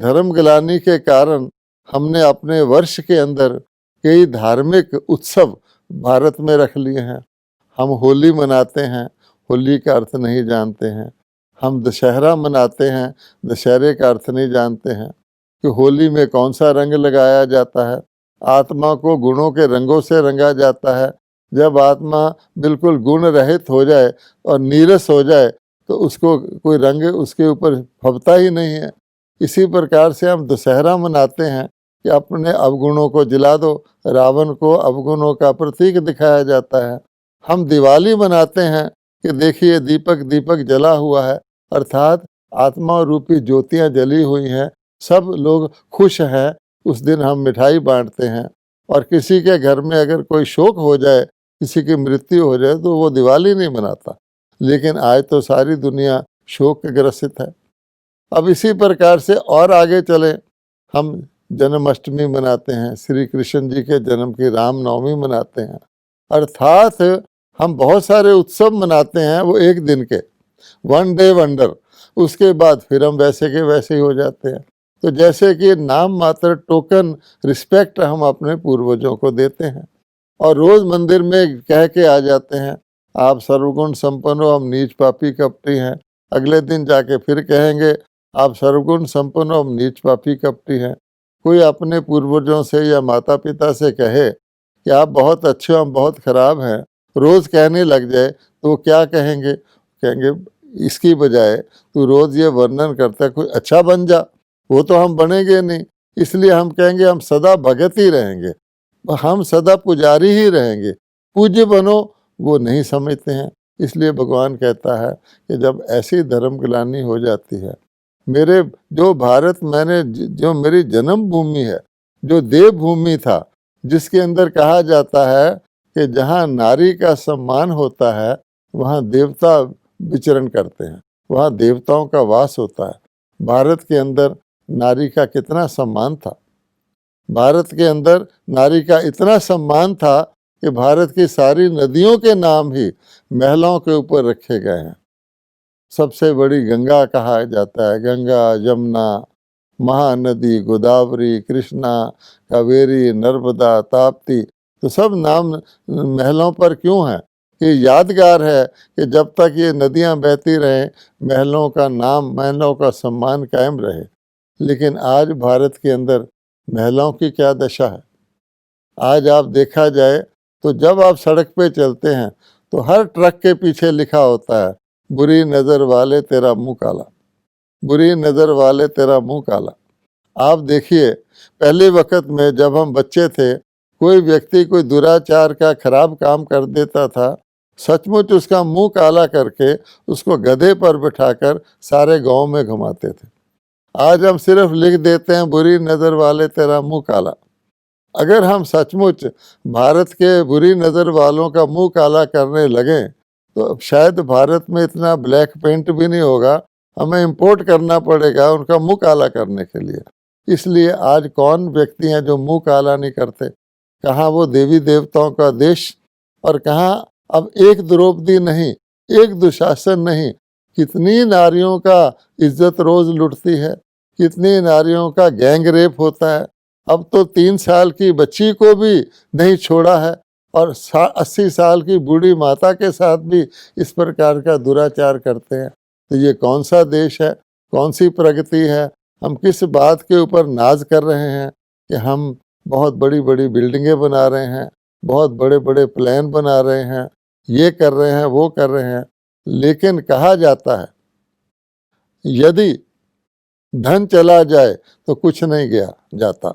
धर्मग्लानि के कारण हमने अपने वर्ष के अंदर कई धार्मिक उत्सव भारत में रख लिए हैं। हम होली मनाते हैं, होली का अर्थ नहीं जानते हैं। हम दशहरा मनाते हैं, दशहरे का अर्थ नहीं जानते हैं कि होली में कौन सा रंग लगाया जाता है। आत्मा को गुणों के रंगों से रंगा जाता है। जब आत्मा बिल्कुल गुण रहित हो जाए और नीरस हो जाए तो उसको कोई रंग उसके ऊपर फबता ही नहीं है। इसी प्रकार से हम दशहरा मनाते हैं कि अपने अवगुणों को जला दो, रावण को अवगुणों का प्रतीक दिखाया जाता है। हम दिवाली मनाते हैं कि देखिए दीपक दीपक जला हुआ है, अर्थात आत्मा रूपी ज्योतियाँ जली हुई हैं, सब लोग खुश हैं। उस दिन हम मिठाई बांटते हैं। और किसी के घर में अगर कोई शोक हो जाए, किसी की मृत्यु हो जाए तो वो दिवाली नहीं मनाता, लेकिन आज तो सारी दुनिया शोक ग्रसित है। अब इसी प्रकार से और आगे चले, हम जन्माष्टमी मनाते हैं, श्री कृष्ण जी के जन्म की रामनवमी मनाते हैं। अर्थात हम बहुत सारे उत्सव मनाते हैं, वो एक दिन के, वन डे वंडर। उसके बाद फिर हम वैसे के वैसे ही हो जाते हैं। तो जैसे कि नाम मात्र टोकन रिस्पेक्ट हम अपने पूर्वजों को देते हैं और रोज़ मंदिर में कह के आ जाते हैं आप सर्वगुण संपन्न हो, हम नीच पापी कपटी हैं। अगले दिन जाके फिर कहेंगे आप सर्वगुण संपन्न हो, हम नीच पापी कपटी हैं। कोई अपने पूर्वजों से या माता पिता से कहे कि आप बहुत अच्छे हो, हम बहुत खराब हैं, रोज़ कहने लग जाए तो वो क्या कहेंगे? कहेंगे इसकी बजाय तू रोज़ ये वर्णन करता है, कोई अच्छा बन जा। वो तो हम बनेंगे नहीं, इसलिए हम कहेंगे हम सदा भगत ही रहेंगे, हम सदा पुजारी ही रहेंगे। पूज्य बनो वो नहीं समझते हैं। इसलिए भगवान कहता है कि जब ऐसी धर्मग्लानि हो जाती है, मेरे जो भारत मैंने जो मेरी जन्मभूमि है, जो देवभूमि था, जिसके अंदर कहा जाता है कि जहाँ नारी का सम्मान होता है वहाँ देवता विचरण करते हैं, वहाँ देवताओं का वास होता है। भारत के अंदर नारी का कितना सम्मान था। भारत के अंदर नारी का इतना सम्मान था कि भारत की सारी नदियों के नाम ही महिलाओं के ऊपर रखे गए हैं। सबसे बड़ी गंगा कहा जाता है, गंगा, यमुना, महानदी, गोदावरी, कृष्णा, कावेरी, नर्मदा, ताप्ती, तो सब नाम महलों पर क्यों हैं? कि यादगार है कि जब तक ये नदियां बहती रहें, महलों का नाम, महलों का सम्मान कायम रहे। लेकिन आज भारत के अंदर महिलाओं की क्या दशा है? आज आप देखा जाए तो जब आप सड़क पे चलते हैं तो हर ट्रक के पीछे लिखा होता है बुरी नज़र वाले तेरा मुंह काला, बुरी नज़र वाले तेरा मुंह काला। आप देखिए पहले वक्त में जब हम बच्चे थे, कोई व्यक्ति कोई दुराचार का खराब काम कर देता था, सचमुच उसका मुंह काला करके उसको गधे पर बिठाकर सारे गांव में घुमाते थे। आज हम सिर्फ लिख देते हैं बुरी नज़र वाले तेरा मुंह काला। अगर हम सचमुच भारत के बुरी नज़र वालों का मुंह काला करने लगें तो शायद भारत में इतना ब्लैक पेंट भी नहीं होगा, हमें इंपोर्ट करना पड़ेगा उनका मुंह काला करने के लिए। इसलिए आज कौन व्यक्ति हैं जो मुंह काला नहीं करते? कहाँ वो देवी देवताओं का देश, और कहाँ अब एक द्रौपदी नहीं, एक दुशासन नहीं, कितनी नारियों का इज्जत रोज लुटती है, कितनी नारियों का गैंग रेप होता है। अब तो 3 साल की बच्ची को भी नहीं छोड़ा है और 80 साल की बूढ़ी माता के साथ भी इस प्रकार का दुराचार करते हैं। तो ये कौन सा देश है, कौन सी प्रगति है? हम किस बात के ऊपर नाज कर रहे हैं कि हम बहुत बड़ी बड़ी बिल्डिंगें बना रहे हैं, बहुत बड़े बड़े प्लान बना रहे हैं, ये कर रहे हैं, वो कर रहे हैं। लेकिन कहा जाता है यदि धन चला जाए तो कुछ नहीं गया जाता,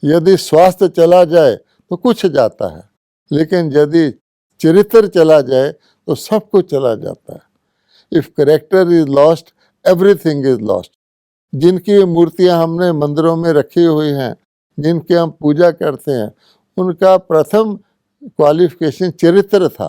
यदि स्वास्थ्य चला जाए तो कुछ जाता है, लेकिन यदि चरित्र चला जाए तो सब कुछ चला जाता है। If character is lost everything is lost. जिनकी मूर्तियां हमने मंदिरों में रखी हुई हैं, जिनकी हम पूजा करते हैं, उनका प्रथम क्वालिफिकेशन चरित्र था।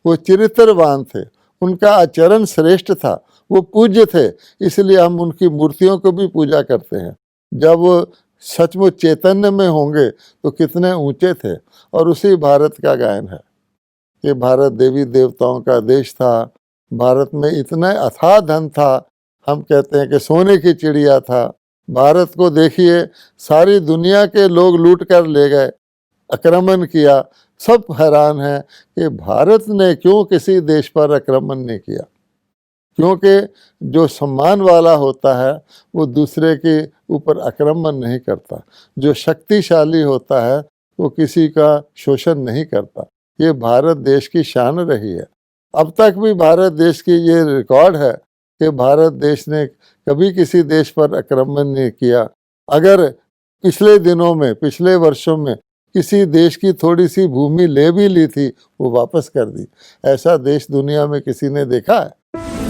वो चरित्रवान थे, उनका आचरण श्रेष्ठ था, वो पूज्य थे, इसलिए हम उनकी मूर्तियों को भी पूजा करते हैं। जब वो सचमुच चैतन्य में होंगे तो कितने ऊंचे थे। और उसी भारत का गायन है कि भारत देवी देवताओं का देश था, भारत में इतना अथाह धन था, हम कहते हैं कि सोने की चिड़िया था, भारत को देखिए, सारी दुनिया के लोग लूट कर ले गए, आक्रमण किया। सब हैरान हैं कि भारत ने क्यों किसी देश पर आक्रमण नहीं किया, क्योंकि जो सम्मान वाला होता है वो दूसरे के ऊपर आक्रमण नहीं करता, जो शक्तिशाली होता है वो किसी का शोषण नहीं करता। ये भारत देश की शान रही है। अब तक भी भारत देश की ये रिकॉर्ड है कि भारत देश ने कभी किसी देश पर आक्रमण नहीं किया। अगर पिछले दिनों में, पिछले वर्षों में किसी देश की थोड़ी सी भूमि ले भी ली थी, वो वापस कर दी। ऐसा देश दुनिया में किसी ने देखा है?